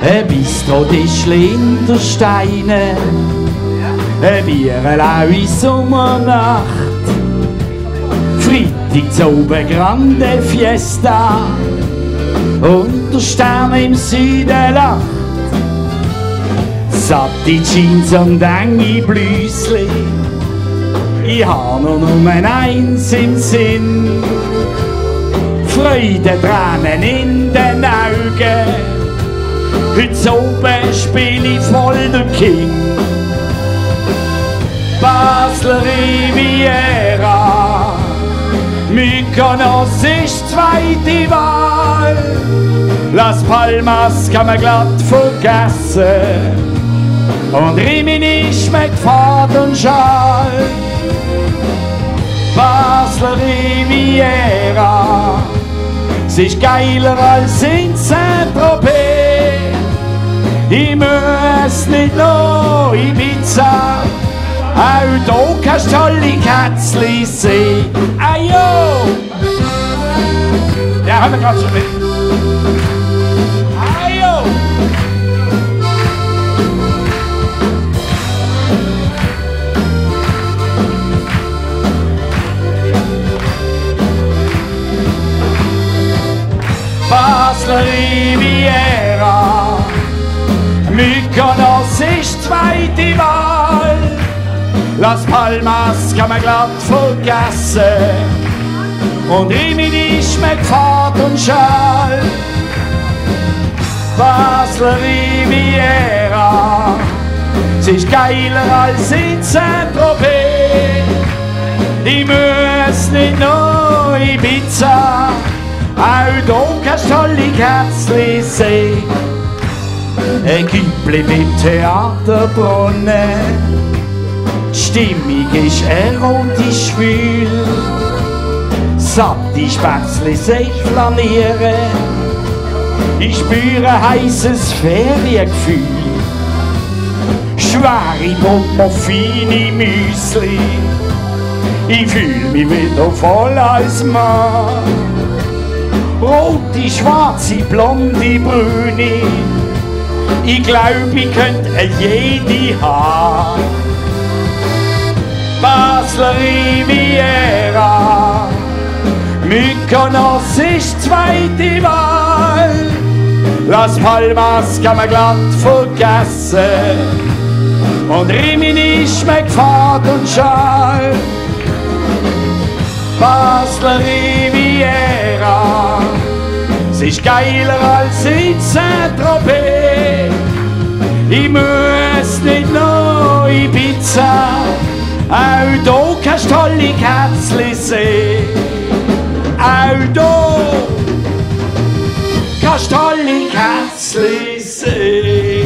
Ein Bistro-Tischli in der Steine, ein Bierlau in Sommernacht, Freitag zu oben grande Fiesta und der Stern im Süden lacht. Satte Jeans und enge Blüsli, ich hab nur eins im Sinn. Freude, Tränen in den Augen, heute oben spiel ich voll der King. Basler Riviera, Mykonos ist zweite Wahl. Las Palmas kann man glatt vergessen und Rimini schmeckt Fahrt und Schal. Basler Riviera, es ist geiler als in Saint-Tropez. Ich muss nicht noch Ibiza, auch da kannst du tolle Kätzli sehen. Ajo! Ja, haben wir gerade schon mit. Ajo! Basler Riviera, Mykonos ist zweite Wahl. Las Palmas kann man glatt vergessen und Rimini schmeckt Fahrt und Schal. Basler Riviera, es ist geiler als in Saint-Tropez. Ich muss nicht noch Ibiza, auch da kannst du tolle Kätzli sehen. Ein Güppli mit Theaterbrunnen, die Stimmung ist erotisch schwül. Satte Spätzli sich flanieren, ich spüre heißes Feriengefühl. Schwere Muffini Müsli, ich fühl mich wieder voll als Mann. Rote, schwarze, blonde, brüne, ich glaub, ich könnt jede haben. Basler Riviera, Mykonos ist zweite Wahl. Las Palmas kann man glatt vergessen und Rimini schmeckt Fahrt und Schal. Basler Riviera, es ist geiler als in Saint-Tropez. Ich muss nicht noch Ibiza, auch da kannst du tolle Kätzli sehen. Auch da kannst du tolle Kätzli sehen.